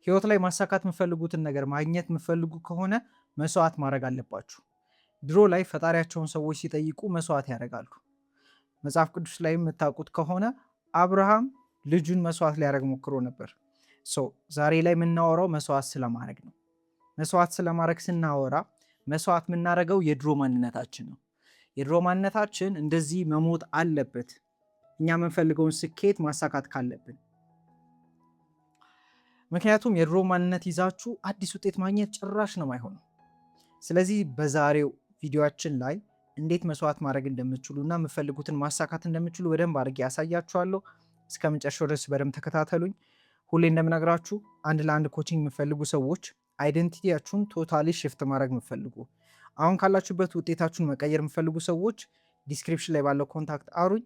ህይወት ላይ ማሳካት የምፈልጉትን ነገር ማግኘት የምፈልጉ ከሆነ መስዋዕት ማድረግ አለባችሁ። ድሮ ላይ ፈጣሪያቸውን ሰዎች ሲጠይቁ መስዋዕት ያደርጋሉ። መጽሐፍ ቅዱስ ላይ የምታውቁት ከሆነ አብርሃም ልጁን መስዋዕት ሊያደርግ ሞክሮ ነበር። ዛሬ ላይ የምናወራው መስዋዕት ስለማድረግ ነው። መስዋዕት ስለማድረግ ስናወራ መስዋዕት የምናደርገው የድሮ ማንነታችን ነው። የድሮ ማንነታችን እንደዚህ መሞት አለበት፣ እኛ የምንፈልገውን ስኬት ማሳካት ካለብን። ምክንያቱም የድሮ ማንነት ይዛችሁ አዲስ ውጤት ማግኘት ጭራሽ ነው አይሆንም። ስለዚህ በዛሬው ቪዲዮአችን ላይ እንዴት መስዋዕት ማድረግ እንደምችሉ እና የምፈልጉትን ማሳካት እንደምችሉ በደንብ አድርጌ ያሳያችኋለሁ። እስከ መጨረሻው ድረስ በደንብ ተከታተሉኝ። ሁሌ እንደምነግራችሁ አንድ ለአንድ ኮቺንግ የምፈልጉ ሰዎች፣ አይደንቲቲያችሁን ቶታሊ ሽፍት ማድረግ የምፈልጉ፣ አሁን ካላችሁበት ውጤታችሁን መቀየር የምፈልጉ ሰዎች ዲስክሪፕሽን ላይ ባለው ኮንታክት አውሩኝ።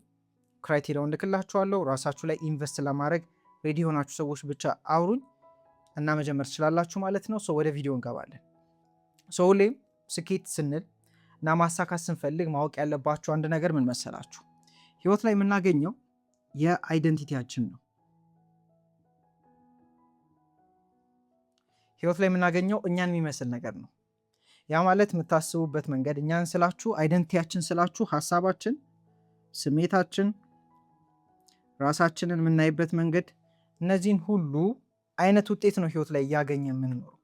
ክራይቴሪያውን ልክላችኋለሁ። ራሳችሁ ላይ ኢንቨስት ለማድረግ ሬዲ የሆናችሁ ሰዎች ብቻ አውሩኝ እና መጀመር ትችላላችሁ ማለት ነው። ወደ ቪዲዮ እንገባለን። ሁሌም ስኬት ስንል እና ማሳካት ስንፈልግ ማወቅ ያለባችሁ አንድ ነገር ምን መሰላችሁ? ህይወት ላይ የምናገኘው የአይደንቲቲያችን ነው። ህይወት ላይ የምናገኘው እኛን የሚመስል ነገር ነው። ያ ማለት የምታስቡበት መንገድ፣ እኛን ስላችሁ አይደንቲቲያችን ስላችሁ ሀሳባችን፣ ስሜታችን፣ ራሳችንን የምናይበት መንገድ፣ እነዚህን ሁሉ አይነት ውጤት ነው ህይወት ላይ እያገኘ የምንኖረው።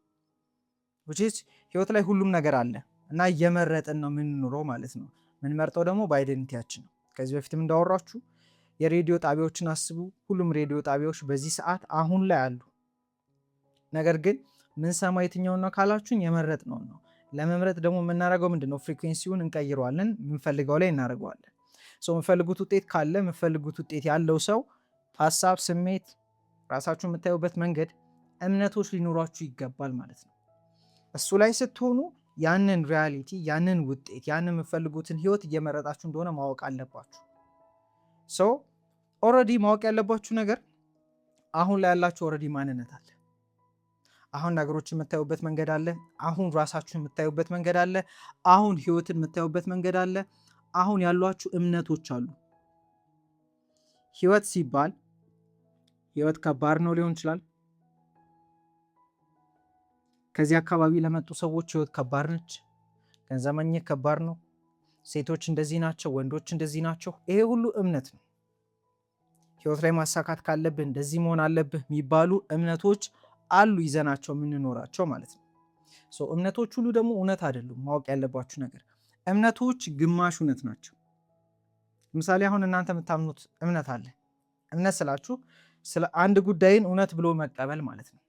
ህይወት ላይ ሁሉም ነገር አለ እና እየመረጥን ነው የምንኖረው ማለት ነው። የምንመርጠው ደግሞ በአይደንቲቲያችን ነው። ከዚህ በፊትም እንዳወራችሁ የሬዲዮ ጣቢያዎችን አስቡ። ሁሉም ሬዲዮ ጣቢያዎች በዚህ ሰዓት አሁን ላይ አሉ። ነገር ግን ምንሰማ የትኛውን ነው ካላችሁን የመረጥነውን ነው። ለመምረጥ ደግሞ የምናደርገው ምንድን ነው? ፍሪኩዌንሲውን እንቀይረዋለን፣ የምንፈልገው ላይ እናደርገዋለን። የምፈልጉት ውጤት ካለ የምፈልጉት ውጤት ያለው ሰው ሀሳብ፣ ስሜት፣ ራሳችሁ የምታዩበት መንገድ፣ እምነቶች ሊኖሯችሁ ይገባል ማለት ነው። እሱ ላይ ስትሆኑ ያንን ሪያሊቲ፣ ያንን ውጤት፣ ያንን የምፈልጉትን ህይወት እየመረጣችሁ እንደሆነ ማወቅ አለባችሁ። ኦልሬዲ ማወቅ ያለባችሁ ነገር አሁን ላይ ያላችሁ ኦልሬዲ ማንነት አለ። አሁን ነገሮችን የምታዩበት መንገድ አለ። አሁን ራሳችሁን የምታዩበት መንገድ አለ። አሁን ህይወትን የምታዩበት መንገድ አለ። አሁን ያሏችሁ እምነቶች አሉ። ህይወት ሲባል ህይወት ከባድ ነው ሊሆን ይችላል። ከዚህ አካባቢ ለመጡ ሰዎች ህይወት ከባድ ነች። ገንዘብ ማግኘት ከባድ ነው። ሴቶች እንደዚህ ናቸው፣ ወንዶች እንደዚህ ናቸው። ይሄ ሁሉ እምነት ነው። ህይወት ላይ ማሳካት ካለብህ እንደዚህ መሆን አለብህ የሚባሉ እምነቶች አሉ፣ ይዘናቸው የምንኖራቸው ማለት ነው። እምነቶች ሁሉ ደግሞ እውነት አይደሉም። ማወቅ ያለባችሁ ነገር እምነቶች ግማሽ እውነት ናቸው። ለምሳሌ አሁን እናንተ የምታምኑት እምነት አለ። እምነት ስላችሁ ስለ አንድ ጉዳይን እውነት ብሎ መቀበል ማለት ነው።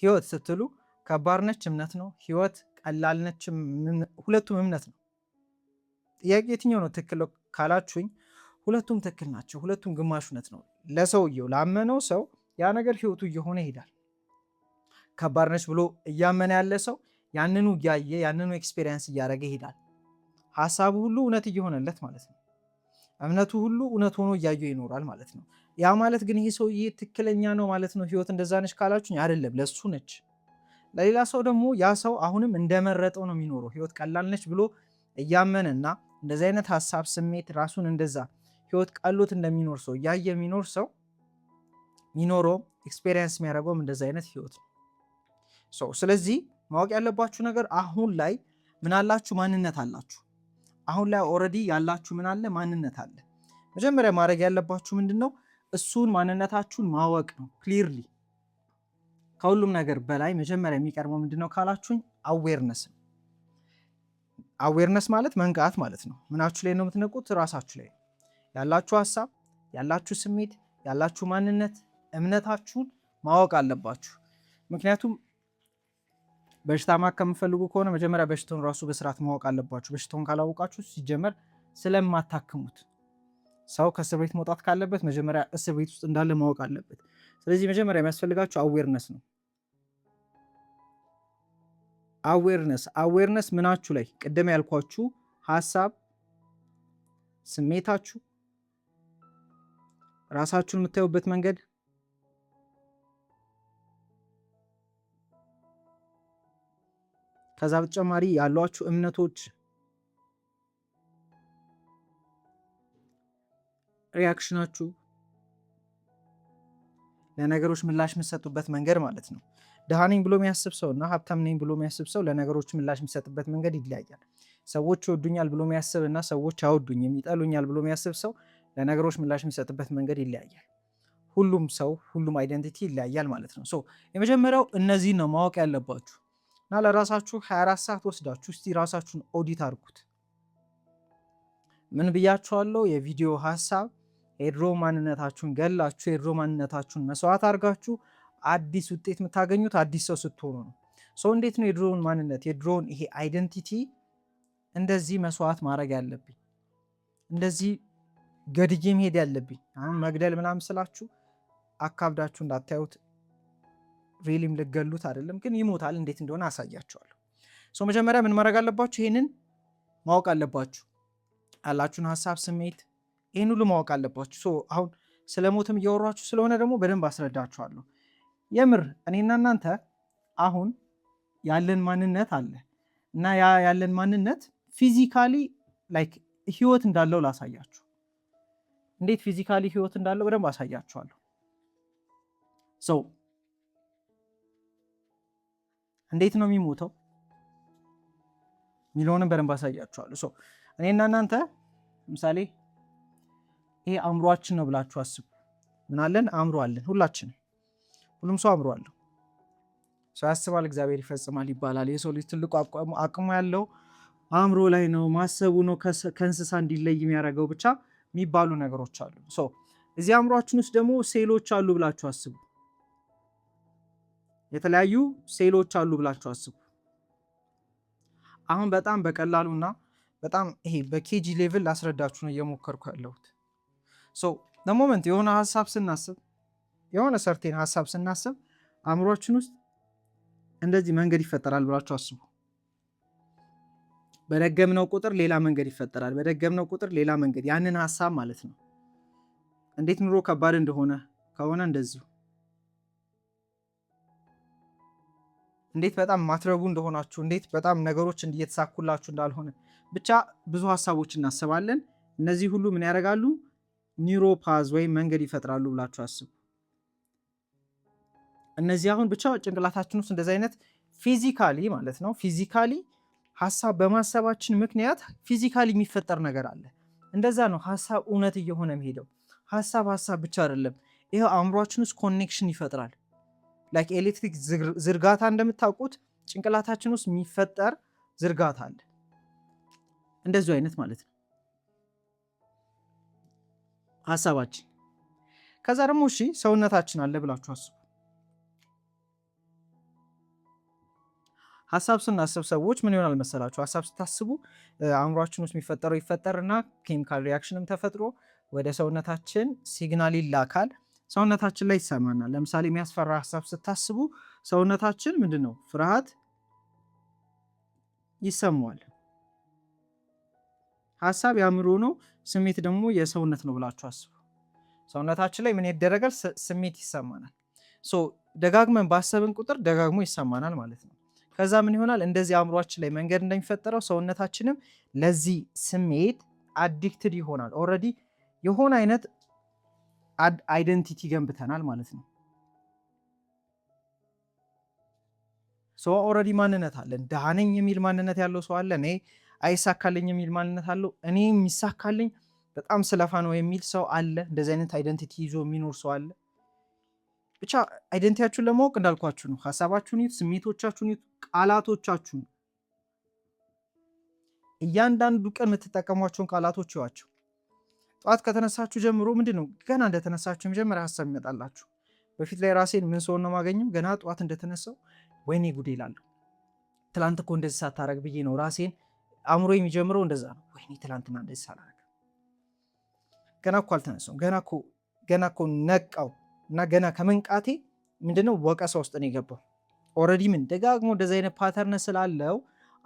ህይወት ስትሉ ከባድ ነች እምነት ነው። ህይወት ቀላል ነች፣ ሁለቱም እምነት ነው። ጥያቄ የትኛው ነው ትክክል ካላችሁኝ፣ ሁለቱም ትክክል ናቸው። ሁለቱም ግማሽ እውነት ነው። ለሰውየው ላመነው ሰው ያ ነገር ህይወቱ እየሆነ ይሄዳል። ከባድ ነች ብሎ እያመነ ያለ ሰው ያንኑ እያየ ያንኑ ኤክስፔሪየንስ እያደረገ ይሄዳል። ሀሳቡ ሁሉ እውነት እየሆነለት ማለት ነው። እምነቱ ሁሉ እውነት ሆኖ እያየው ይኖራል ማለት ነው። ያ ማለት ግን ይሄ ሰውዬ ትክክለኛ ነው ማለት ነው ህይወት እንደዛ ነች ካላችሁኝ፣ አይደለም፣ ለሱ ነች። ለሌላ ሰው ደግሞ ያ ሰው አሁንም እንደመረጠው ነው የሚኖረው። ህይወት ቀላል ነች ብሎ እያመነና እንደዚህ አይነት ሀሳብ፣ ስሜት ራሱን እንደዛ ህይወት ቀሎት እንደሚኖር ሰው እያየ የሚኖር ሰው የሚኖረው ኤክስፔሪየንስ የሚያደርገውም እንደዚህ አይነት ህይወት ነው። ስለዚህ ማወቅ ያለባችሁ ነገር አሁን ላይ ምን አላችሁ? ማንነት አላችሁ። አሁን ላይ ኦልሬዲ ያላችሁ ምን አለ? ማንነት አለ። መጀመሪያ ማድረግ ያለባችሁ ምንድነው? እሱን ማንነታችሁን ማወቅ ነው። ክሊርሊ ከሁሉም ነገር በላይ መጀመሪያ የሚቀርበው ምንድነው ካላችሁኝ፣ አዌርነስ ነው። አዌርነስ ማለት መንቃት ማለት ነው። ምናችሁ ላይ ነው የምትነቁት? ራሳችሁ ላይ ያላችሁ ሀሳብ፣ ያላችሁ ስሜት፣ ያላችሁ ማንነት፣ እምነታችሁን ማወቅ አለባችሁ። ምክንያቱም በሽታ ማከም የምፈልጉ ከሆነ መጀመሪያ በሽታውን ራሱ በስርዓት ማወቅ አለባችሁ። በሽታውን ካላወቃችሁ ሲጀመር ስለማታክሙት፣ ሰው ከእስር ቤት መውጣት ካለበት መጀመሪያ እስር ቤት ውስጥ እንዳለ ማወቅ አለበት። ስለዚህ መጀመሪያ የሚያስፈልጋችሁ አዌርነስ ነው። አዌርነስ ምናችሁ ላይ? ቅድም ያልኳችሁ ሀሳብ፣ ስሜታችሁ፣ ራሳችሁን የምታዩበት መንገድ፣ ከዛ በተጨማሪ ያሏችሁ እምነቶች፣ ሪያክሽናችሁ፣ ለነገሮች ምላሽ የምትሰጡበት መንገድ ማለት ነው። ድሃ ነኝ ብሎ የሚያስብ ሰው እና ሀብታም ነኝ ብሎ የሚያስብ ሰው ለነገሮች ምላሽ የሚሰጥበት መንገድ ይለያያል። ሰዎች ይወዱኛል ብሎ የሚያስብ እና ሰዎች አይወዱኝም ይጠሉኛል ብሎ የሚያስብ ሰው ለነገሮች ምላሽ የሚሰጥበት መንገድ ይለያያል። ሁሉም ሰው ሁሉም አይደንቲቲ ይለያያል ማለት ነው። የመጀመሪያው እነዚህ ነው ማወቅ ያለባችሁ እና ለራሳችሁ 24 ሰዓት ወስዳችሁ እስቲ ራሳችሁን ኦዲት አድርጉት። ምን ብያችኋለሁ? የቪዲዮ ሀሳብ የድሮ ማንነታችሁን ገላችሁ የድሮ ማንነታችሁን መስዋዕት አድርጋችሁ አዲስ ውጤት የምታገኙት አዲስ ሰው ስትሆኑ ነው። እንዴት ነው የድሮውን ማንነት የድሮውን ይሄ አይደንቲቲ እንደዚህ መስዋዕት ማድረግ ያለብኝ እንደዚህ ገድዬ መሄድ ያለብኝ? አሁን መግደል ምናምን ስላችሁ አካብዳችሁ እንዳታዩት፣ ሪሊም ልገሉት አይደለም፣ ግን ይሞታል። እንዴት እንደሆነ አሳያችኋለሁ። መጀመሪያ ምን ማድረግ አለባችሁ? ይህንን ማወቅ አለባችሁ። ያላችሁን ሀሳብ፣ ስሜት፣ ይህን ሁሉ ማወቅ አለባችሁ። አሁን ስለ ሞትም እያወሯችሁ ስለሆነ ደግሞ በደንብ አስረዳችኋለሁ። የምር እኔና እናንተ አሁን ያለን ማንነት አለ እና ያ ያለን ማንነት ፊዚካሊ ላይክ ህይወት እንዳለው ላሳያችሁ። እንዴት ፊዚካሊ ህይወት እንዳለው በደንብ አሳያችኋለሁ። እንዴት ነው የሚሞተው ሚሊዮንን በደንብ አሳያችኋለሁ። እኔና እናንተ ለምሳሌ ይሄ አእምሯችን ነው ብላችሁ አስቡ። ምን አለን? አእምሮ አለን። ሁሉም ሰው አእምሮ አለው። ሰው ያስባል እግዚአብሔር ይፈጽማል ይባላል። የሰው ልጅ ትልቁ አቅሙ ያለው አእምሮ ላይ ነው። ማሰቡ ነው ከእንስሳ እንዲለይ የሚያደርገው ብቻ የሚባሉ ነገሮች አሉ። እዚህ አእምሯችን ውስጥ ደግሞ ሴሎች አሉ ብላችሁ አስቡ። የተለያዩ ሴሎች አሉ ብላችሁ አስቡ። አሁን በጣም በቀላሉና በጣም ይሄ በኬጂ ሌቭል ላስረዳችሁ ነው እየሞከርኩ ያለሁት። ለሞመንት የሆነ ሀሳብ ስናስብ የሆነ ሰርቴን ሀሳብ ስናስብ አእምሯችን ውስጥ እንደዚህ መንገድ ይፈጠራል ብላችሁ አስቡ። በደገምነው ቁጥር ሌላ መንገድ ይፈጠራል። በደገምነው ቁጥር ሌላ መንገድ፣ ያንን ሀሳብ ማለት ነው። እንዴት ኑሮ ከባድ እንደሆነ ከሆነ እንደዚሁ፣ እንዴት በጣም ማትረቡ እንደሆናችሁ፣ እንዴት በጣም ነገሮች እየተሳኩላችሁ እንዳልሆነ፣ ብቻ ብዙ ሀሳቦች እናስባለን። እነዚህ ሁሉ ምን ያደርጋሉ? ኒውሮፓዝ ወይም መንገድ ይፈጥራሉ ብላችሁ አስቡ። እነዚህ አሁን ብቻ ጭንቅላታችን ውስጥ እንደዚህ አይነት ፊዚካሊ ማለት ነው ፊዚካሊ ሀሳብ በማሰባችን ምክንያት ፊዚካሊ የሚፈጠር ነገር አለ። እንደዛ ነው ሀሳብ እውነት እየሆነ የሚሄደው። ሀሳብ ብቻ አይደለም። ይኸው አእምሯችን ውስጥ ኮኔክሽን ይፈጥራል። ላይክ ኤሌክትሪክ ዝርጋታ እንደምታውቁት ጭንቅላታችን ውስጥ የሚፈጠር ዝርጋታ አለ። እንደዚሁ አይነት ማለት ነው ሀሳባችን። ከዛ ደግሞ እሺ ሰውነታችን አለ ብላችሁ አስቡ። ሀሳብ ስናስብ ሰዎች ምን ይሆናል መሰላችሁ? ሀሳብ ስታስቡ አእምሯችን ውስጥ የሚፈጠረው ይፈጠርና ኬሚካል ሪያክሽንም ተፈጥሮ ወደ ሰውነታችን ሲግናል ይላካል። ሰውነታችን ላይ ይሰማናል። ለምሳሌ የሚያስፈራ ሀሳብ ስታስቡ ሰውነታችን ምንድን ነው? ፍርሃት ይሰማዋል። ሀሳብ የአእምሮ ነው፣ ስሜት ደግሞ የሰውነት ነው ብላችሁ አስቡ። ሰውነታችን ላይ ምን ይደረጋል? ስሜት ይሰማናል። ደጋግመን ባሰብን ቁጥር ደጋግሞ ይሰማናል ማለት ነው። ከዛ ምን ይሆናል? እንደዚህ አእምሯችን ላይ መንገድ እንደሚፈጠረው ሰውነታችንም ለዚህ ስሜት አዲክትድ ይሆናል። ኦልሬዲ የሆነ አይነት አይደንቲቲ ገንብተናል ማለት ነው። ኦልሬዲ ማንነት አለን። ደሃ ነኝ የሚል ማንነት ያለው ሰው አለ። እኔ አይሳካልኝ የሚል ማንነት አለው። እኔ የሚሳካልኝ በጣም ስለፋ ነው የሚል ሰው አለ። እንደዚህ አይነት አይደንቲቲ ይዞ የሚኖር ሰው አለ። ብቻ አይደንቲቲያችሁን ለማወቅ እንዳልኳችሁ ነው። ሀሳባችሁን ይዩት፣ ስሜቶቻችሁን ይዩት፣ ቃላቶቻችሁን እያንዳንዱ ቀን የምትጠቀሟቸውን ቃላቶች ይዋቸው። ጠዋት ከተነሳችሁ ጀምሮ ምንድን ነው ገና እንደተነሳችሁ የመጀመሪያ ሀሳብ ይመጣላችሁ? በፊት ላይ ራሴን ምን ሰውን ነው ማገኘው? ገና ጠዋት እንደተነሳው ወይኔ ጉዴ እላለሁ። ትላንት እኮ እንደዚህ ሳታረግ ብዬ ነው ራሴን አእምሮ የሚጀምረው እንደዛ ነው። ወይኔ ትላንትና እንደዚህ ሳላረግ ገና እኮ አልተነሳውም፣ ገና እኮ ነቃው እና ገና ከመንቃቴ ምንድነው ወቀሳ ውስጥ ነው የገባው። ኦልሬዲ ምን ደጋግሞ እንደዛ አይነት ፓተርን ስላለው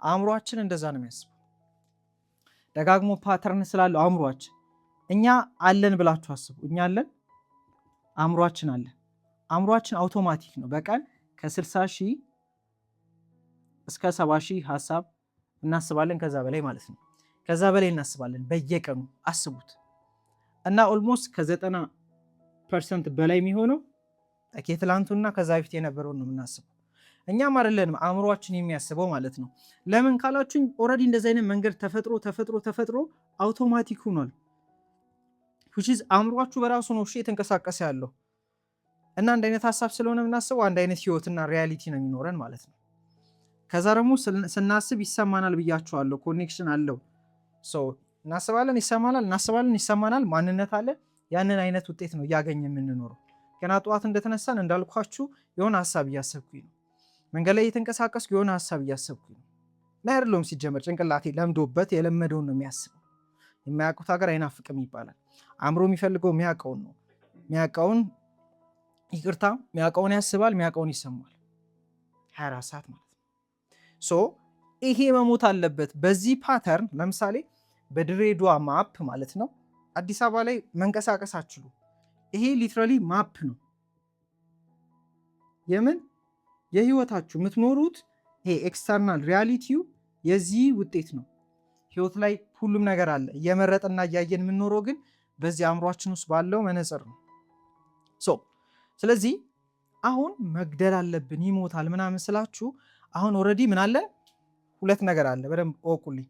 አእምሯችን እንደዛ ነው የሚያስበው። ደጋግሞ ፓተርን ስላለው አእምሯችን እኛ አለን ብላችሁ አስቡ። እኛ አለን፣ አእምሯችን አለ። አእምሯችን አውቶማቲክ ነው። በቀን ከ60 ሺህ እስከ 70 ሺህ ሀሳብ እናስባለን። ከዛ በላይ ማለት ነው። ከዛ በላይ እናስባለን በየቀኑ አስቡት። እና ኦልሞስት ከ90% በላይ የሚሆነው የትላንቱና ከዛ በፊት የነበረውን ነው የምናስበው። እኛም አይደለንም አእምሯችን የሚያስበው ማለት ነው። ለምን ካላችሁኝ ኦልሬዲ እንደዚህ አይነት መንገድ ተፈጥሮ አውቶማቲክ ሆኗል። አእምሯችሁ በራሱ ነው የተንቀሳቀሰ ያለው እና አንድ አይነት ሀሳብ ስለሆነ የምናስበው አንድ አይነት ህይወትና ሪያሊቲ ነው የሚኖረን ማለት ነው። ከዛ ደግሞ ስናስብ ይሰማናል ብያችኋለሁ። ኮኔክሽን አለው። እናስባለን፣ ይሰማናል፣ ማንነት አለ። ያንን አይነት ውጤት ነው እያገኘ የምንኖረው። ገና ጠዋት እንደተነሳን እንዳልኳችሁ የሆነ ሀሳብ እያሰብኩኝ ነው። መንገድ ላይ የተንቀሳቀስኩ የሆነ ሀሳብ እያሰብኩኝ ነው። አይደለሁም ሲጀመር ጭንቅላቴ ለምዶበት የለመደውን ነው የሚያስበው። የሚያውቁት ሀገር አይናፍቅም ይባላል። አእምሮ የሚፈልገው የሚያውቀውን ነው። የሚያውቀውን ያስባል፣ የሚያውቀውን ይሰማል። 24 ሰዓት ማለት ነው። ይሄ መሞት አለበት። በዚህ ፓተርን ለምሳሌ በድሬዳዋ ማፕ ማለት ነው አዲስ አበባ ላይ መንቀሳቀስ አትችሉ። ይሄ ሊትራሊ ማፕ ነው። የምን የህይወታችሁ የምትኖሩት ይሄ ኤክስተርናል ሪያሊቲው የዚህ ውጤት ነው። ህይወት ላይ ሁሉም ነገር አለ። እየመረጥና እያየን የምንኖረው ግን በዚህ አእምሯችን ውስጥ ባለው መነጽር ነው። ስለዚህ አሁን መግደል አለብን ይሞታል ምናምን ስላችሁ አሁን ኦልሬዲ ምን አለ? ሁለት ነገር አለ። በደንብ እወቁልኝ።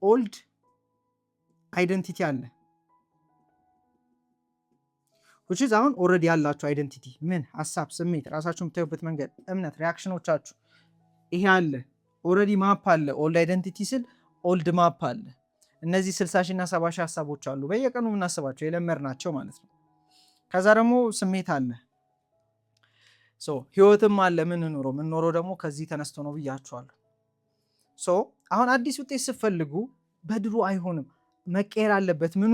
ኦልድ አይደንቲቲ አለ አሁን ኦልሬዲ ያላችሁ አይደንቲቲ ምን ሀሳብ፣ ስሜት፣ ራሳችሁ የምታዩበት መንገድ፣ እምነት፣ ሪያክሽኖቻችሁ ይሄ አለ። ኦልሬዲ ማፕ አለ። ኦልድ አይደንቲቲ ስል ኦልድ ማፕ አለ። እነዚህ 60 ሺህ እና 70 ሺህ ሀሳቦች አሉ በየቀኑ የምናስባቸው የለመድናቸው ማለት ነው። ከዛ ደግሞ ስሜት አለ። ህይወትም አለ። ምንኖረው ደግሞ ከዚህ ተነስቶ ነው ብያችኋለሁ። አሁን አዲስ ውጤት ስትፈልጉ በድሮ አይሆንም፣ መቀየር አለበት። ምኑ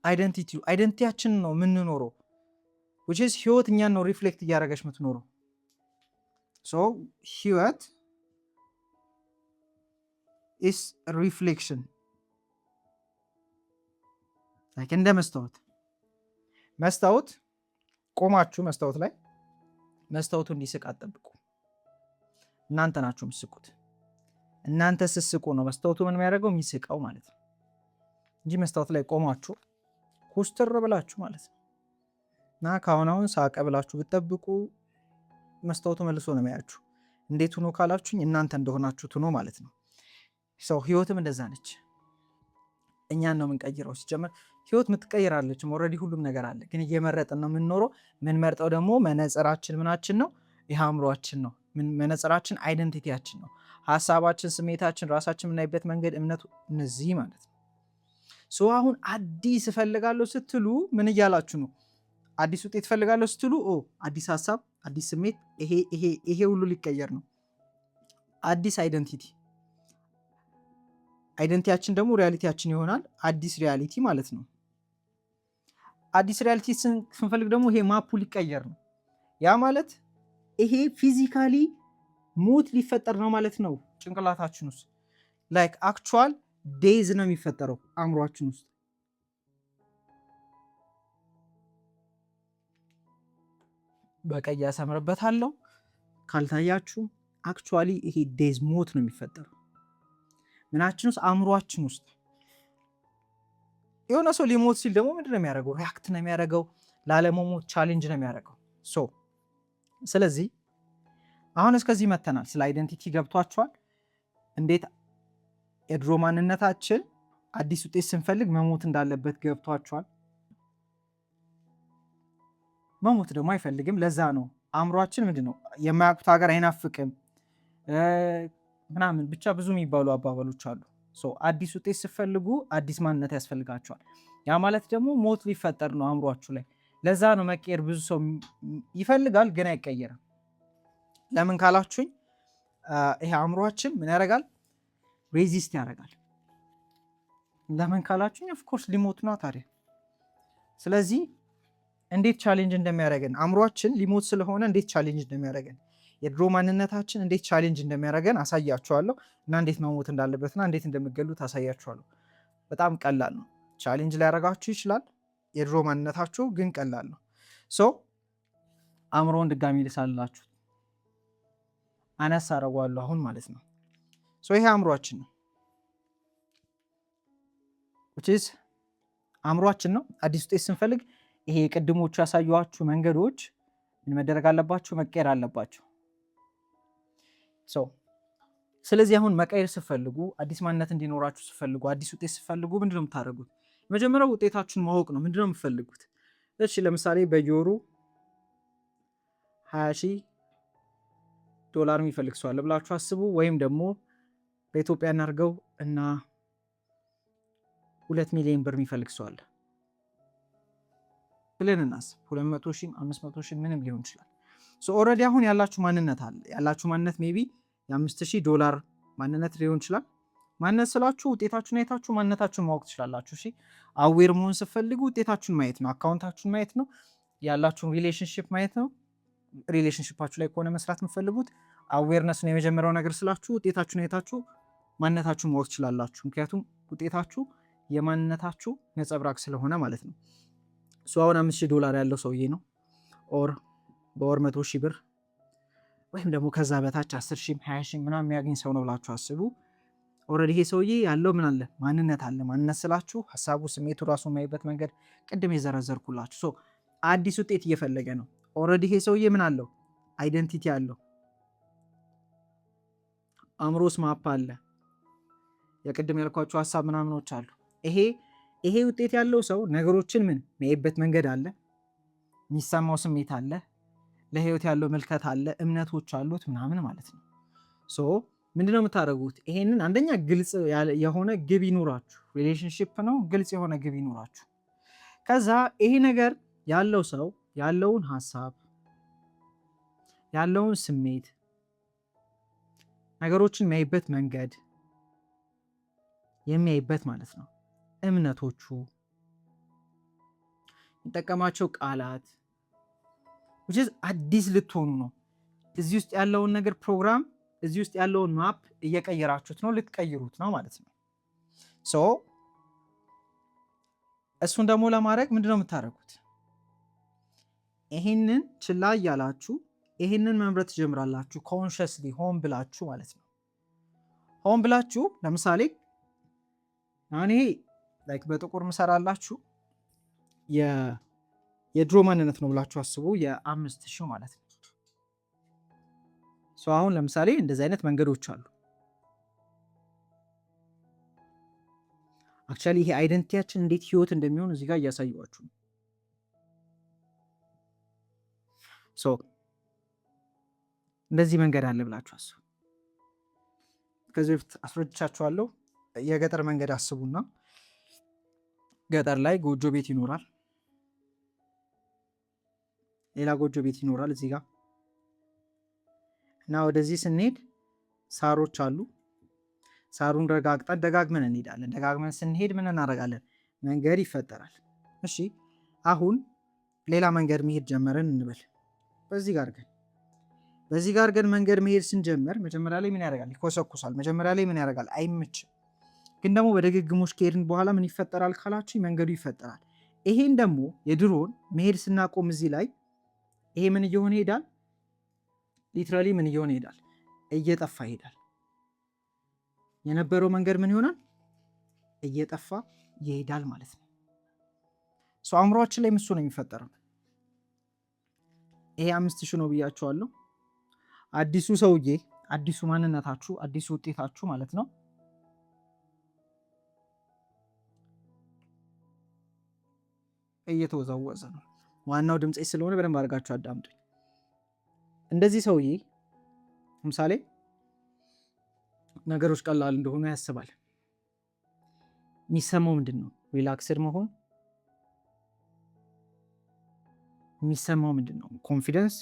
አይደንቲቲያችን ነው የምንኖረው። ህይወት እኛን ነው ሪፍሌክት እያደረገች የምትኖረው። ህይወት ኢስ ሪፍሌክሽን እንደ መስታወት ቆማችሁ መስታወት ላይ መስታወቱ እንዲስቅ አትጠብቁ። እናንተ ናችሁ የምትስቁት። እናንተ ስስቁ ነው መስታወቱ ምን የሚያደርገው የሚስቀው ማለት ነው እንጂ መስታወት ላይ ቆማችሁ ኩስትር ብላችሁ ማለት ነው እና ከአሁን ሳቀ ብላችሁ ብትጠብቁ መስታወቱ መልሶ ነው የሚያያችሁ። እንዴት ሆኖ ካላችሁኝ እናንተ እንደሆናችሁት ሆኖ ማለት ነው። ህይወትም እንደዛ ነች። እኛን ነው የምንቀይረው። ሲጀመር ህይወት ምትቀይራለች። ኦልሬዲ ሁሉም ነገር አለ፣ ግን እየመረጥን ነው የምንኖረው። የምንመርጠው ደግሞ መነጽራችን ምናችን ነው? ይህ አእምሯችን ነው። መነጽራችን አይደንቲቲያችን ነው። ሀሳባችን፣ ስሜታችን፣ ራሳችን የምናይበት መንገድ፣ እምነቱ፣ እነዚህ ማለት ነው። አሁን አዲስ እፈልጋለሁ ስትሉ ምን እያላችሁ ነው? አዲስ ውጤት እፈልጋለሁ ስትሉ አዲስ ሀሳብ፣ አዲስ ስሜት፣ ይሄ ሁሉ ሊቀየር ነው። አዲስ አይደንቲቲያችን ደግሞ ሪያሊቲያችን ይሆናል። አዲስ ሪያሊቲ ማለት ነው። አዲስ ሪያሊቲ ስንፈልግ ደግሞ ይሄ ማፑ ሊቀየር ነው። ያ ማለት ይሄ ፊዚካሊ ሞት ሊፈጠር ነው ማለት ነው። ጭንቅላታችን ውስጥ ላይክ አክቹዋል ዴዝ ነው የሚፈጠረው አእምሯችን ውስጥ። በቀይ ያሰምርበታለሁ ካልታያችሁ፣ አክቹዋሊ ይሄ ዴዝ ሞት ነው የሚፈጠረው ምናችን ውስጥ አእምሯችን ውስጥ። የሆነ ሰው ሊሞት ሲል ደግሞ ምንድን ነው የሚያደርገው? ሪያክት ነው የሚያደርገው። ላለመሞት ቻሌንጅ ነው የሚያደርገው። ስለዚህ አሁን እስከዚህ መተናል። ስለ አይደንቲቲ ገብቷችኋል? እንዴት የድሮ ማንነታችን አዲስ ውጤት ስንፈልግ መሞት እንዳለበት ገብቷችኋል? መሞት ደግሞ አይፈልግም። ለዛ ነው አእምሯችን ምንድን ነው የማያውቁት ሀገር አይናፍቅም ምናምን ብቻ ብዙ የሚባሉ አባባሎች አሉ። አዲስ ውጤት ስትፈልጉ አዲስ ማንነት ያስፈልጋቸዋል። ያ ማለት ደግሞ ሞት ሊፈጠር ነው አእምሯችሁ ላይ። ለዛ ነው መቀየር ብዙ ሰው ይፈልጋል ግን አይቀየርም። ለምን ካላችሁኝ ይሄ አእምሯችን ምን ያደርጋል? ሬዚስት ያደርጋል። ለምን ካላችሁኝ ኦፍኮርስ ሊሞት ነው ታዲያ። ስለዚህ እንዴት ቻሌንጅ እንደሚያደርገን አእምሯችን ሊሞት ስለሆነ እንዴት ቻሌንጅ እንደሚያደርገን የድሮ ማንነታችን እንዴት ቻሌንጅ እንደሚያደርገን አሳያችኋለሁ እና እንዴት መሞት እንዳለበትና እንዴት እንደምገሉት አሳያችኋለሁ። በጣም ቀላል ነው። ቻሌንጅ ሊያደርጋችሁ ይችላል። የድሮ ማንነታችሁ ግን ቀላል ነው። አእምሮን ድጋሚ ልሳላችሁ አነሳ አረጓለሁ አሁን ማለት ነው። ይሄ አእምሯችን ነው። አእምሯችን ነው። አዲስ ውጤት ስንፈልግ ይሄ የቅድሞቹ ያሳየኋችሁ መንገዶች ምን መደረግ አለባቸው? መቀየር አለባቸው። ስለዚህ አሁን መቀየር ስትፈልጉ፣ አዲስ ማንነት እንዲኖራችሁ ስትፈልጉ፣ አዲስ ውጤት ስትፈልጉ ምንድነው የምታደርጉት? የመጀመሪያው ውጤታችሁን ማወቅ ነው። ምንድነው የምትፈልጉት? እሺ ለምሳሌ በየወሩ $20,000 የሚፈልግ ሰው አለ ብላችሁ አስቡ። ወይም ደግሞ በኢትዮጵያ እናድርገው እና 2 ሚሊዮን ብር የሚፈልግ ሰው አለ ብለን እናስብ። 200,000 500,000 ምንም ሊሆን ይችላል። ኦልሬዲ አሁን ያላችሁ ማንነት አለ። ያላችሁ ማንነት ሜይ ቢ $5,000 ማንነት ሊሆን ይችላል። ማንነት ስላችሁ ውጤታችሁን አይታችሁ ማንነታችሁን ማወቅ ትችላላችሁ። እሺ አዌር መሆን ስትፈልጉ ውጤታችሁን ማየት ነው፣ አካውንታችሁን ማየት ነው፣ ያላችሁን ሪሌሽንሽፕ ማየት ነው። ሪሌሽንሽፓችሁ ላይ ከሆነ መስራት የምትፈልጉት አዌርነስ ነው የመጀመሪያው ነገር ስላችሁ፣ ውጤታችሁን አይታችሁ ማንነታችሁን ማወቅ ትችላላችሁ። ምክንያቱም ውጤታችሁ የማንነታችሁ ነጸብራቅ ስለሆነ ማለት ነው። አሁን $5,000 ያለው ሰውዬ ነው ኦር በወር 100,000 ብር ወይም ደግሞ ከዛ በታች 10,000 20,000 ምናምን የሚያገኝ ሰው ነው ብላችሁ አስቡ። ኦልሬዲ ይሄ ሰውዬ ያለው ምን አለ? ማንነት አለ። ማንነት ስላችሁ ሀሳቡ፣ ስሜቱ፣ ራሱ የማይበት መንገድ ቅድም የዘረዘርኩላችሁ። አዲስ ውጤት እየፈለገ ነው። ኦልሬዲ ይሄ ሰውዬ ምን አለው? አይደንቲቲ አለው። አእምሮስ ማፕ አለ። የቅድም ያልኳቸው ሀሳብ ምናምኖች አሉ። ይሄ ውጤት ያለው ሰው ነገሮችን ምን የሚያይበት መንገድ አለ፣ የሚሰማው ስሜት አለ፣ ለህይወት ያለው ምልከት አለ፣ እምነቶች አሉት ምናምን ማለት ነው። ምንድነው የምታደርጉት? ይሄንን አንደኛ ግልጽ የሆነ ግብ ይኑራችሁ። ሪሌሽንሽፕ ነው፣ ግልጽ የሆነ ግብ ይኑራችሁ። ከዛ ይሄ ነገር ያለው ሰው ያለውን ሀሳብ፣ ያለውን ስሜት፣ ነገሮችን የሚያይበት መንገድ የሚያይበት ማለት ነው፣ እምነቶቹ፣ የሚጠቀማቸው ቃላት አዲስ ልትሆኑ ነው። እዚህ ውስጥ ያለውን ነገር ፕሮግራም፣ እዚህ ውስጥ ያለውን ማፕ እየቀየራችሁት ነው፣ ልትቀይሩት ነው ማለት ነው። እሱን ደግሞ ለማድረግ ምንድነው የምታደርጉት? ይሄንን ችላ እያላችሁ ይሄንን መምረጥ ትጀምራላችሁ። ኮንሽስሊ ሆን ብላችሁ ማለት ነው። ሆን ብላችሁ ለምሳሌ አሁን ይሄ ላይክ በጥቁር ምሰራላችሁ የድሮ ማንነት ነው ብላችሁ አስቡ። የ5,000 ማለት ነው። አሁን ለምሳሌ እንደዚህ አይነት መንገዶች አሉ። አክቹዋሊ ይሄ አይደንቲቲያችን እንዴት ህይወት እንደሚሆን እዚህ ጋር እያሳየኋችሁ ነው። እንደዚህ መንገድ አለ ብላችሁ አስቡ። ከዚህ በፊት አስረድቻችኋለሁ። የገጠር መንገድ አስቡና ገጠር ላይ ጎጆ ቤት ይኖራል፣ ሌላ ጎጆ ቤት ይኖራል እዚህ ጋር እና ወደዚህ ስንሄድ ሳሮች አሉ። ሳሩን ረጋግጠን ደጋግመን እንሄዳለን። ደጋግመን ስንሄድ ምን እናደርጋለን? መንገድ ይፈጠራል። እሺ አሁን ሌላ መንገድ መሄድ ጀመረን እንበል። በዚህ ጋር ግን መንገድ መሄድ ስንጀምር መጀመሪያ ላይ ምን ያደርጋል? ይኮሰኩሳል። መጀመሪያ ላይ ምን ያደርጋል? አይመችም። ግን ደግሞ በድግግሞሽ ከሄድን በኋላ ምን ይፈጠራል ካላችሁ መንገዱ ይፈጠራል። ይሄን ደግሞ የድሮን መሄድ ስናቆም እዚህ ላይ ይሄ ምን እየሆነ ይሄዳል? ሊትራሊ ምን እየሆነ ይሄዳል? እየጠፋ ይሄዳል። የነበረው መንገድ ምን ይሆናል? እየጠፋ ይሄዳል ማለት ነው። አእምሯችን ላይ ምሱ ነው የሚፈጠረው። ይሄ 5,000 ነው ብያችኋለሁ። አዲሱ ሰውዬ፣ አዲሱ ማንነታችሁ፣ አዲሱ ውጤታችሁ ማለት ነው እየተወዛወዘ ነው። ዋናው ድምጼ ስለሆነ በደንብ አድርጋችሁ አዳምጡኝ። እንደዚህ ሰውዬ ለምሳሌ ነገሮች ቀላል እንደሆኑ ያስባል። የሚሰማው ምንድን ነው? ሪላክስድ መሆን። የሚሰማው ምንድን ነው? ኮንፊደንስ።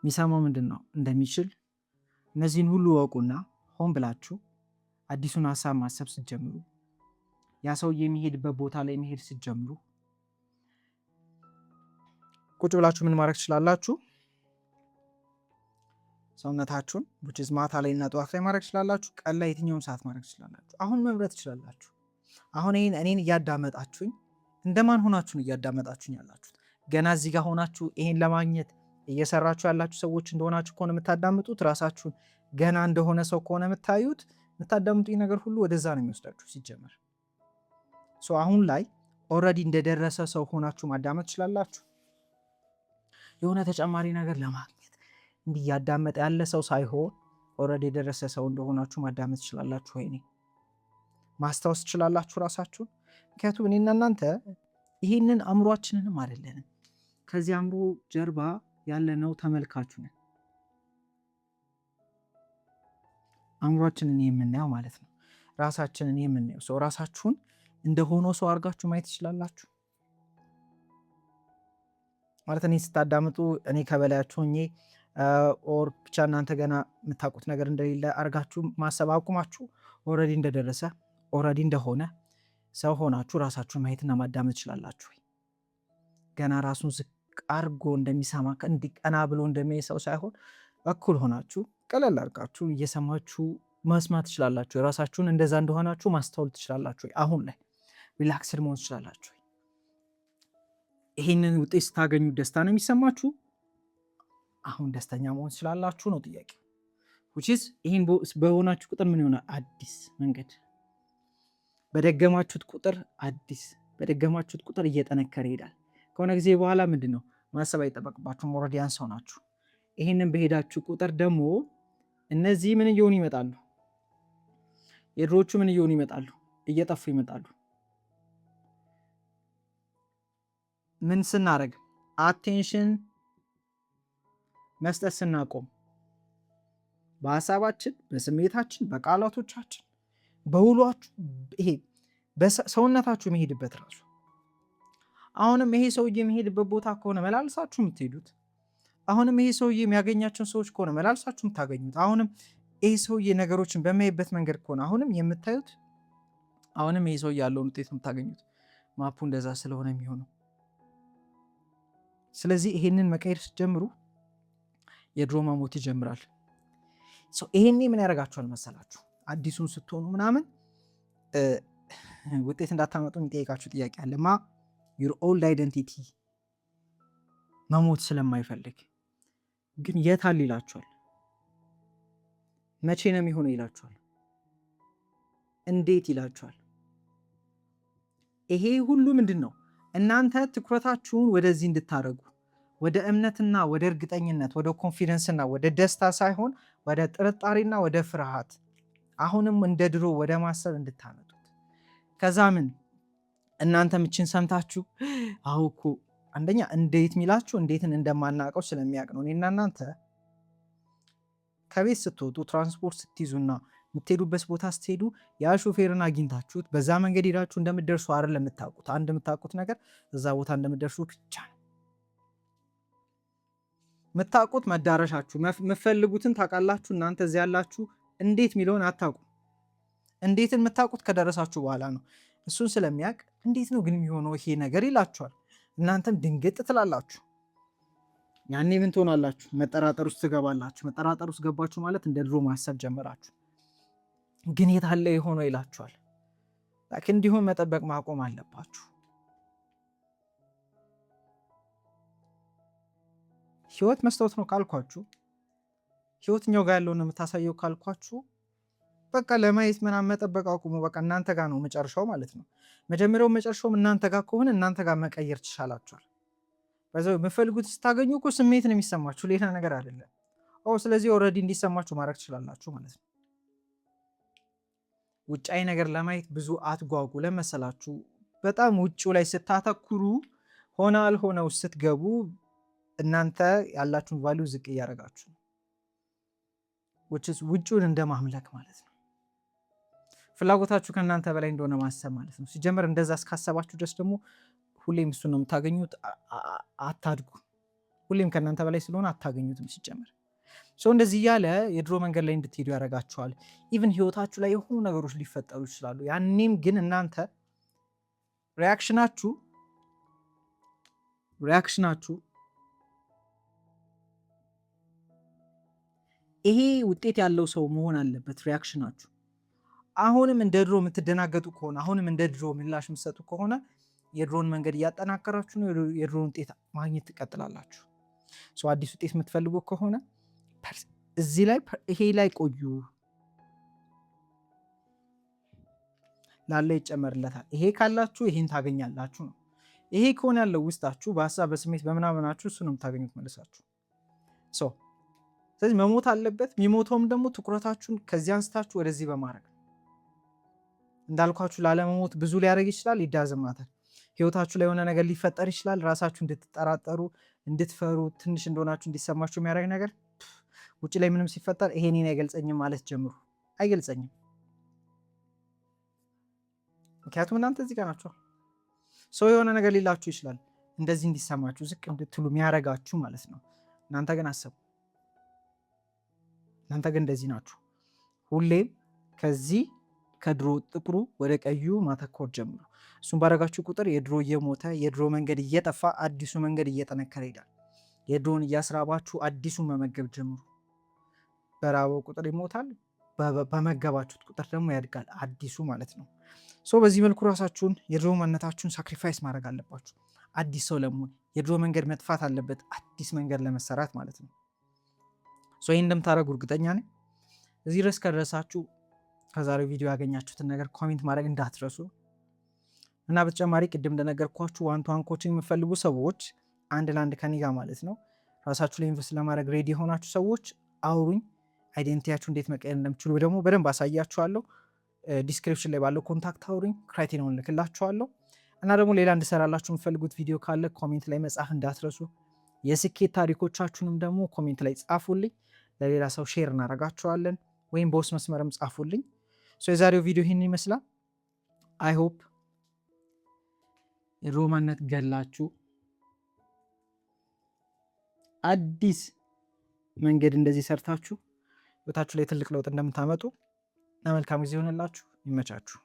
የሚሰማው ምንድን ነው? እንደሚችል። እነዚህን ሁሉ ወቁና ሆን ብላችሁ አዲሱን ሀሳብ ማሰብ ስትጀምሩ፣ ያ ሰው የሚሄድበት ቦታ ላይ መሄድ ስትጀምሩ ቁጭ ብላችሁ ምን ማድረግ ትችላላችሁ? ሰውነታችሁን ቡችዝ ማታ ላይ እና ጠዋት ላይ ማድረግ ትችላላችሁ። ቀን ላይ የትኛውን ሰዓት ማድረግ ትችላላችሁ። አሁን መምረጥ ትችላላችሁ። አሁን እኔን እያዳመጣችሁኝ እንደማን ሆናችሁን እያዳመጣችሁኝ ያላችሁት? ገና እዚህ ጋር ሆናችሁ ይሄን ለማግኘት እየሰራችሁ ያላችሁ ሰዎች እንደሆናችሁ ከሆነ የምታዳምጡት፣ ራሳችሁን ገና እንደሆነ ሰው ከሆነ የምታዩት፣ የምታዳምጡኝ ነገር ሁሉ ወደዛ ነው የሚወስዳችሁ ሲጀመር። አሁን ላይ ኦልሬዲ እንደደረሰ ሰው ሆናችሁ ማዳመጥ ትችላላችሁ። የሆነ ተጨማሪ ነገር ለማግኘት እንዲህ ያዳመጠ ያለ ሰው ሳይሆን ኦልሬዲ የደረሰ ሰው እንደሆናችሁ ማዳመጥ ትችላላችሁ። ወይኔ ማስታወስ ትችላላችሁ ራሳችሁን። ምክንያቱም እኔና እናንተ ይህንን አእምሯችንንም አይደለንም፣ ከዚህ አእምሮ ጀርባ ያለነው ተመልካቹ ነን። አእምሯችንን የምናየው ማለት ነው፣ ራሳችንን የምናየው ሰው። ራሳችሁን እንደሆነ ሰው አድርጋችሁ ማየት ትችላላችሁ ማለት እኔ ስታዳምጡ እኔ ከበላያችሁ ሆኜ ኦር ብቻ እናንተ ገና የምታውቁት ነገር እንደሌለ አድርጋችሁ ማሰብ አቁማችሁ ኦልሬዲ እንደደረሰ ኦልሬዲ እንደሆነ ሰው ሆናችሁ ራሳችሁን ማየትና ማዳመጥ ትችላላችሁ። ገና ራሱን ዝቅ አድርጎ እንደሚሰማ እንዲቀና ብሎ እንደሚያይ ሰው ሳይሆን እኩል ሆናችሁ ቀለል አድርጋችሁ እየሰማችሁ መስማት ትችላላችሁ። የራሳችሁን እንደዛ እንደሆናችሁ ማስተዋል ትችላላችሁ። አሁን ላይ ሪላክስድ መሆን ትችላላችሁ። ይህንን ውጤት ስታገኙ ደስታ ነው የሚሰማችሁ። አሁን ደስተኛ መሆን ትችላላችሁ ነው ጥያቄ። ይህን በሆናችሁ ቁጥር ምን ይሆናል? አዲስ መንገድ በደገማችሁት ቁጥር በደገማችሁት ቁጥር እየጠነከረ ይሄዳል። ከሆነ ጊዜ በኋላ ምንድን ነው ማሰብ አይጠበቅባችሁም። ኦልሬዲ ያን ሰው ናችሁ። ይህንን በሄዳችሁ ቁጥር ደግሞ እነዚህ ምን እየሆኑ ይመጣሉ? የድሮቹ ምን እየሆኑ ይመጣሉ? እየጠፉ ይመጣሉ። ምን ስናደርግ? አቴንሽን መስጠት ስናቆም፣ በሀሳባችን፣ በስሜታችን፣ በቃላቶቻችን፣ በውሏችሁ፣ ይሄ በሰውነታችሁ የሚሄድበት ራሱ አሁንም ይሄ ሰውዬ የሚሄድበት ቦታ ከሆነ መላልሳችሁ የምትሄዱት፣ አሁንም ይሄ ሰውዬ የሚያገኛቸውን ሰዎች ከሆነ መላልሳችሁ የምታገኙት፣ አሁንም ይሄ ሰውዬ ነገሮችን በሚያይበት መንገድ ከሆነ አሁንም የምታዩት፣ አሁንም ይሄ ሰውዬ ያለውን ውጤት የምታገኙት። ማፑ እንደዛ ስለሆነ የሚሆነው። ስለዚህ ይሄንን መቀየር ስትጀምሩ የድሮ መሞት ይጀምራል። ይሄኔ ምን ያደርጋችኋል መሰላችሁ? አዲሱን ስትሆኑ ምናምን ውጤት እንዳታመጡ የሚጠይቃችሁ ጥያቄ አለ። your old identity መሞት ስለማይፈልግ ግን የታል ይላችኋል። መቼ ነው የሚሆነው ይላችኋል። እንዴት ይላችኋል። ይሄ ሁሉ ምንድን ነው? እናንተ ትኩረታችሁን ወደዚህ እንድታደርጉ፣ ወደ እምነትና ወደ እርግጠኝነት፣ ወደ ኮንፊደንስና ወደ ደስታ ሳይሆን ወደ ጥርጣሬና ወደ ፍርሃት፣ አሁንም እንደ ድሮ ወደ ማሰብ እንድታመጡት። ከዛ ምን እናንተ ምችን ሰምታችሁ አውኩ አንደኛ እንዴት ሚላችሁ እንዴትን እንደማናውቀው ስለሚያውቅ ነው። እኔና እናንተ ከቤት ስትወጡ ትራንስፖርት ስትይዙና የምትሄዱበት ቦታ ስትሄዱ ያ ሾፌርን አግኝታችሁት በዛ መንገድ ሄዳችሁ እንደምትደርሱ አይደለም የምታውቁት። አንድ የምታውቁት ነገር እዛ ቦታ እንደምትደርሱ ብቻ ነው የምታውቁት። መዳረሻችሁ የምትፈልጉትን ታውቃላችሁ። እናንተ እዚያ ያላችሁ እንዴት ሚለውን አታውቁም። እንዴትን የምታውቁት ከደረሳችሁ በኋላ ነው። እሱን ስለሚያውቅ እንዴት ነው ግን የሚሆነው ይሄ ነገር ይላችኋል። እናንተም ድንግጥ ትላላችሁ። ያኔ ምን ትሆናላችሁ? መጠራጠር ውስጥ ትገባላችሁ። መጠራጠር ውስጥ ገባችሁ ማለት እንደ ድሮ ማሰብ ጀመራችሁ። ግን የታለ የሆነው ይላችኋል። እንዲሁም መጠበቅ ማቆም አለባችሁ። ህይወት መስታወት ነው ካልኳችሁ፣ ህይወት እኛው ጋር ያለውን የምታሳየው ካልኳችሁ፣ በቃ ለማየት ምናምን መጠበቅ አቁሙ። በቃ እናንተ ጋር ነው መጨረሻው ማለት ነው። መጀመሪያው መጨረሻውም እናንተ ጋር ከሆነ እናንተ ጋር መቀየር ትችላላችኋል። በዛው የምፈልጉት ስታገኙ እኮ ስሜት ነው የሚሰማችሁ፣ ሌላ ነገር አይደለም። ስለዚህ ኦልሬዲ እንዲሰማችሁ ማድረግ ትችላላችሁ ማለት ነው። ውጫዊ ነገር ለማየት ብዙ አትጓጉ። ለመሰላችሁ በጣም ውጭው ላይ ስታተኩሩ ሆነ አልሆነው ስትገቡ እናንተ ያላችሁን ቫልዩ ዝቅ እያደረጋችሁ ነው። ውጭውን እንደ ማምለክ ማለት ነው። ፍላጎታችሁ ከእናንተ በላይ እንደሆነ ማሰብ ማለት ነው። ሲጀመር እንደዛ እስካሰባችሁ ድረስ ደግሞ ሁሌም እሱ ነው የምታገኙት። አታድጉ። ሁሌም ከእናንተ በላይ ስለሆነ አታገኙትም ሲጀመር። እንደዚህ እያለ የድሮ መንገድ ላይ እንድትሄዱ ያደርጋችኋል። ኢቭን ህይወታችሁ ላይ የሆኑ ነገሮች ሊፈጠሩ ይችላሉ። ያኔም ግን እናንተ ሪያክሽናችሁ ይሄ ውጤት ያለው ሰው መሆን አለበት። ሪያክሽናችሁ አሁንም እንደ ድሮ የምትደናገጡ ከሆነ፣ አሁንም እንደ ድሮ ምላሽ የምትሰጡ ከሆነ የድሮን መንገድ እያጠናከራችሁ ነው። የድሮን ውጤት ማግኘት ትቀጥላላችሁ። አዲስ ውጤት የምትፈልጉ ከሆነ እዚህ ላይ ይሄ ላይ ቆዩ። ላለ ይጨመርለታል። ይሄ ካላችሁ ይሄን ታገኛላችሁ ነው። ይሄ ከሆነ ያለው ውስጣችሁ በሀሳብ በስሜት በምናምናችሁ እሱ ነው የምታገኙት መልሳችሁ። ስለዚህ መሞት አለበት። የሚሞተውም ደግሞ ትኩረታችሁን ከዚህ አንስታችሁ ወደዚህ በማድረግ እንዳልኳችሁ ላለመሞት ብዙ ሊያደርግ ይችላል። ይዳዝማታል። ህይወታችሁ ላይ የሆነ ነገር ሊፈጠር ይችላል። ራሳችሁ እንድትጠራጠሩ እንድትፈሩ ትንሽ እንደሆናችሁ እንዲሰማችሁ የሚያደርግ ነገር ውጭ ላይ ምንም ሲፈጠር ይሄ እኔን አይገልጸኝም ማለት ጀምሩ። አይገልጸኝም። ምክንያቱም እናንተ እዚህ ጋር ናቸው። ሰው የሆነ ነገር ሊላችሁ ይችላል እንደዚህ እንዲሰማችሁ ዝቅ እንድትሉ የሚያደርጋችሁ ማለት ነው። እናንተ ግን አሰቡ። እናንተ ግን እንደዚህ ናችሁ። ሁሌም ከዚህ ከድሮ ጥቁሩ ወደ ቀዩ ማተኮር ጀምሩ። እሱም ባደረጋችሁ ቁጥር የድሮ እየሞተ የድሮ መንገድ እየጠፋ አዲሱ መንገድ እየጠነከረ ይሄዳል። የድሮን እያስራባችሁ አዲሱን መመገብ ጀምሩ። በራበው ቁጥር ይሞታል፣ በመገባችሁት ቁጥር ደግሞ ያድጋል አዲሱ ማለት ነው። በዚህ መልኩ ራሳችሁን የድሮ ማንነታችሁን ሳክሪፋይስ ማድረግ አለባችሁ። አዲስ ሰው ለመሆን የድሮ መንገድ መጥፋት አለበት፣ አዲስ መንገድ ለመሰራት ማለት ነው። ይህን እንደምታደርጉ እርግጠኛ ነኝ። እዚህ ድረስ ከደረሳችሁ ከዛሬው ቪዲዮ ያገኛችሁትን ነገር ኮሜንት ማድረግ እንዳትረሱ እና በተጨማሪ ቅድም እንደነገርኳችሁ ዋን ቱ ዋን ኮችንግ የምፈልጉ ሰዎች አንድ ለአንድ ከኔ ጋር ማለት ነው ራሳችሁ ላይ ኢንቨስት ለማድረግ ሬዲ የሆናችሁ ሰዎች አውሩኝ። አይዴንቲቲያችሁ እንዴት መቀየር እንደምችሉ ደግሞ በደንብ አሳያችኋለሁ። ዲስክሪፕሽን ላይ ባለው ኮንታክት አውሩኝ፣ ክራይቴሪያውን ልክላችኋለሁ። እና ደግሞ ሌላ እንድሰራላችሁ የምፈልጉት ቪዲዮ ካለ ኮሜንት ላይ መጻፍ እንዳትረሱ። የስኬት ታሪኮቻችሁንም ደግሞ ኮሜንት ላይ ጻፉልኝ፣ ለሌላ ሰው ሼር እናደርጋችኋለን። ወይም በውስጥ መስመርም ጻፉልኝ። የዛሬው ቪዲዮ ይህን ይመስላል። አይ ሆፕ የድሮ ማንነት ገላችሁ አዲስ መንገድ እንደዚህ ሰርታችሁ ህይወታችሁ ላይ ትልቅ ለውጥ እንደምታመጡ እና መልካም ጊዜ ይሆንላችሁ። ይመቻችሁ።